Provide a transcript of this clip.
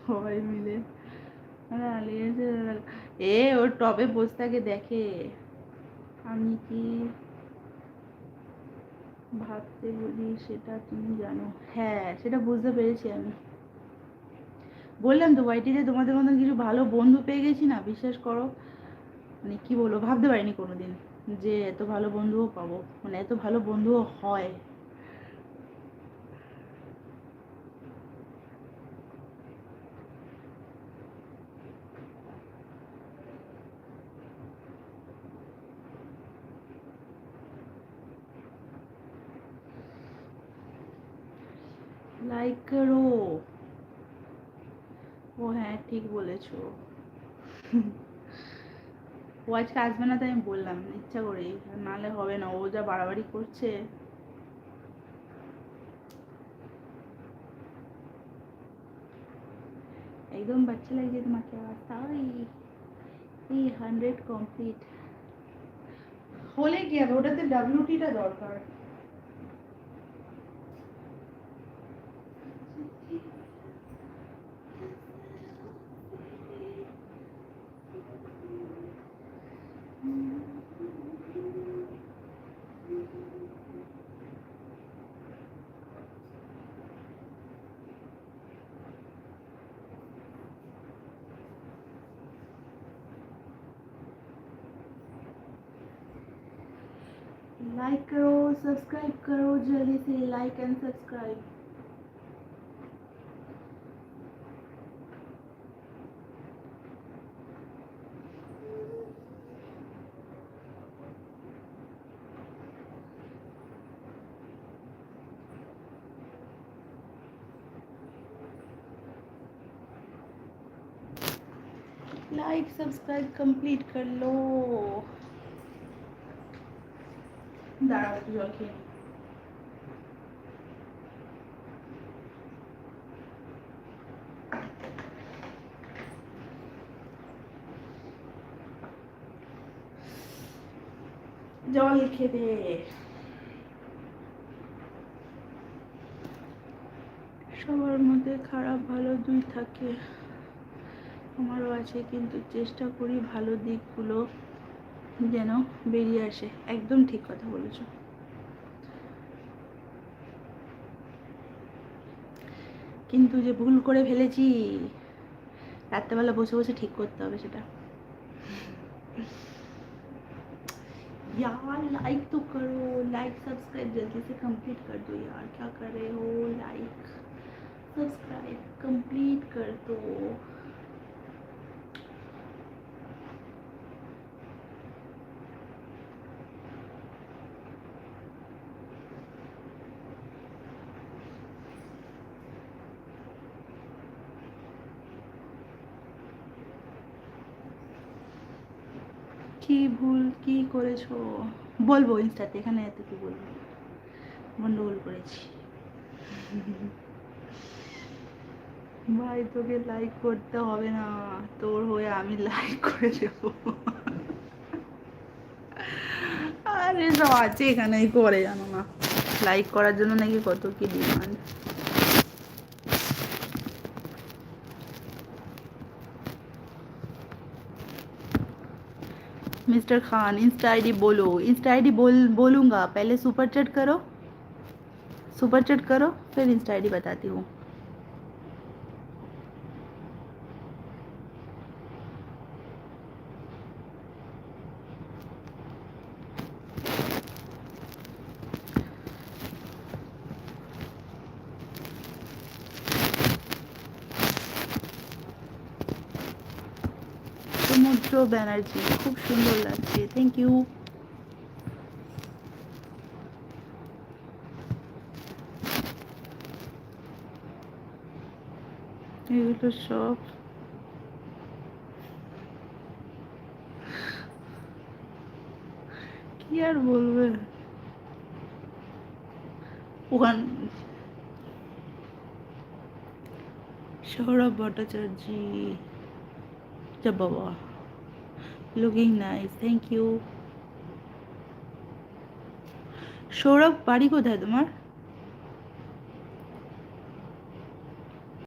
সবাই মিলে ওর টবে বসে থাকে দেখে আমি কি ভাবতে বলি সেটা তুমি জানো। হ্যাঁ, সেটা বুঝতে পেরেছি আমি। বললাম তো ওয়াইটিতে তোমাদের মতন কিছু ভালো বন্ধু পেয়ে গেছি না, বিশ্বাস করো। মানে কি বলবো, ভাবতে পারিনি কোনোদিন যে এত ভালো বন্ধুও পাবো, মানে এত ভালো বন্ধুও হয়। লাইক করো। ও হ্যাঁ, ঠিক বলেছো। ও আজকে আসবে না তাই আমি বললাম ইচ্ছা করেই, নাহলে হবে না, ও যা বাড়াবাড়ি করছে। একদম বাচ্চা লাগছে তোমাকে আবার, তাই এই 100 কমপ্লিট হলে কি হবে, ওটাতে ডাব্লিউটিটা দরকার। लाइक करो, सब्सक्राइब करो, जल्दी से like and subscribe. Like subscribe complete कर लो। दाঁড়াও একটু জল খেয়ে নিই। জল খেতে সবার মধ্যে খারাপ ভালো দুই থাকে, আমারও আছে, কিন্তু চেষ্টা করি ভালো দিকগুলো যেন বেরিয়ে আসে। একদম ঠিক কথা বলেছো। কিন্তু যে ভুল করে ফেলেছি, রাত্রেবেলা বসে বসে ঠিক করতে হবে সেটা। यार लाइक तो करो, लाइक सब्सक्राइब जल्दी से कंप्लीट कर दो यार, क्या कर रहे हो, लाइक सब्सक्राइब कंप्लीट कर दो। কি ভুল কি করেছো বলবো ইনস্টাতে, এখানে এত কি বলবো, গন্ডগোল করেছি। ভাই তোকে লাইক করতে হবে না, তোর হয়ে আমি লাইক করে দেবো। আরে সব আছে এখানেই করে, জানো না, লাইক করার জন্য নাকি কত কি demand. Mister Khan Insta ID बोलो, इंस्टा आईडी बोलूँगा, पहले सुपर चैट करो, सुपर चैट करो, फिर इंस्टा आईडी बताती हूँ। সমুদ্র ব্যানার্জি, খুব সুন্দর লাগছে, থ্যাংক ইউ। এগুলো সব কি আর বলবে, ওখান সৌরভ ভট্টাচার্য, যা বাবা, looking nice, thank you. Sourav বাড়ি কোথায় তোমার?